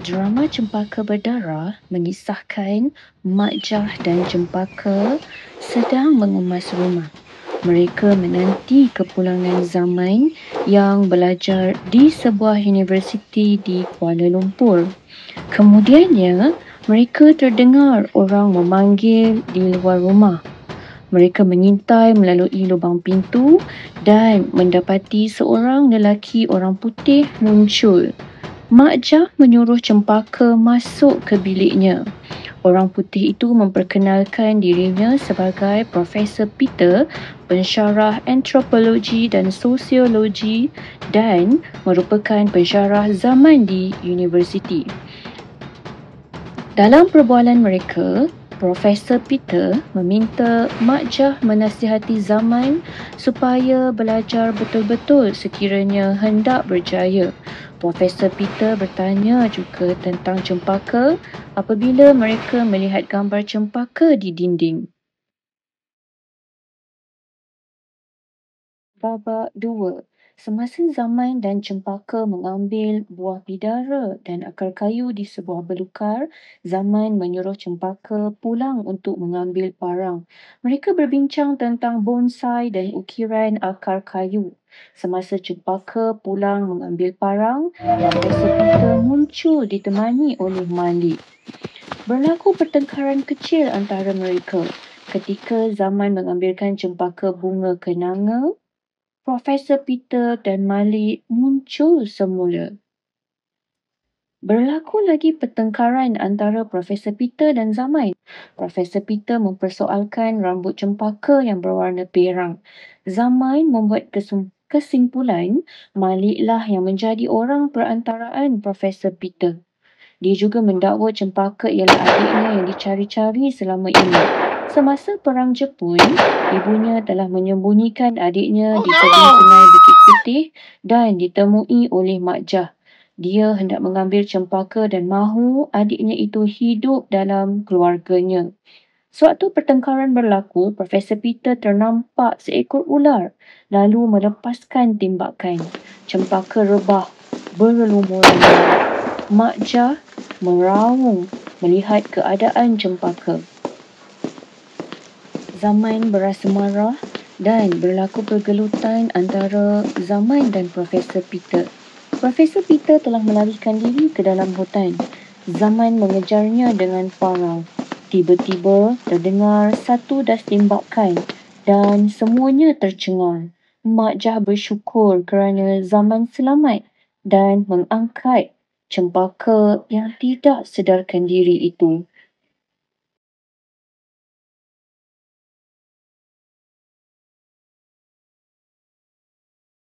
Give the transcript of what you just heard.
Drama Cempaka Berdarah mengisahkan Mak Jah dan Cempaka sedang mengemas rumah. Mereka menanti kepulangan Zaman yang belajar di sebuah universiti di Kuala Lumpur. Kemudiannya, mereka terdengar orang memanggil di luar rumah. Mereka mengintai melalui lubang pintu dan mendapati seorang lelaki orang putih muncul. Mak Jah menyuruh Cempaka masuk ke biliknya. Orang putih itu memperkenalkan dirinya sebagai Profesor Peter, pensyarah antropologi dan sosiologi dan merupakan pensyarah zaman di universiti. Dalam perbualan mereka, Profesor Peter meminta Mak Jah menasihati Zaman supaya belajar betul-betul sekiranya hendak berjaya. Profesor Peter bertanya juga tentang Cempaka apabila mereka melihat gambar Cempaka di dinding. Babak 2. Semasa Zaman dan Cempaka mengambil buah bidara dan akar kayu di sebuah belukar, Zaman menyuruh Cempaka pulang untuk mengambil parang. Mereka berbincang tentang bonsai dan ukiran akar kayu. Semasa Cempaka pulang mengambil parang, Profesor Peter muncul ditemani oleh Malik. Berlaku pertengkaran kecil antara mereka. Ketika Zaman mengambilkan Cempaka bunga kenanga, Profesor Peter dan Malik muncul semula. Berlaku lagi pertengkaran antara Profesor Peter dan Zaman. Profesor Peter mempersoalkan rambut Cempaka yang berwarna perang. Zaman membuat kesimpulan Maliklah yang menjadi orang perantaraan Profesor Peter. Dia juga mendakwa Cempaka ialah adiknya yang dicari-cari selama ini. Semasa Perang Jepun, ibunya telah menyembunyikan adiknya di tebing sungai Bukit Putih dan ditemui oleh Mak Jah. Dia hendak mengambil Cempaka dan mahu adiknya itu hidup dalam keluarganya. Sewaktu pertengkaran berlaku, Profesor Peter ternampak seekor ular lalu melepaskan tembakan. Cempaka rebah berlumuran darah. Mak Jah meraung melihat keadaan Cempaka. Zaman berasa marah dan berlaku pergelutan antara Zaman dan Profesor Peter. Profesor Peter telah melarikan diri ke dalam hutan. Zaman mengejarnya dengan parang. Tiba-tiba terdengar satu das tembakan dan semuanya tercengang. Mak Jah bersyukur kerana Zaman selamat dan mengangkat Cempaka yang tidak sedarkan diri itu.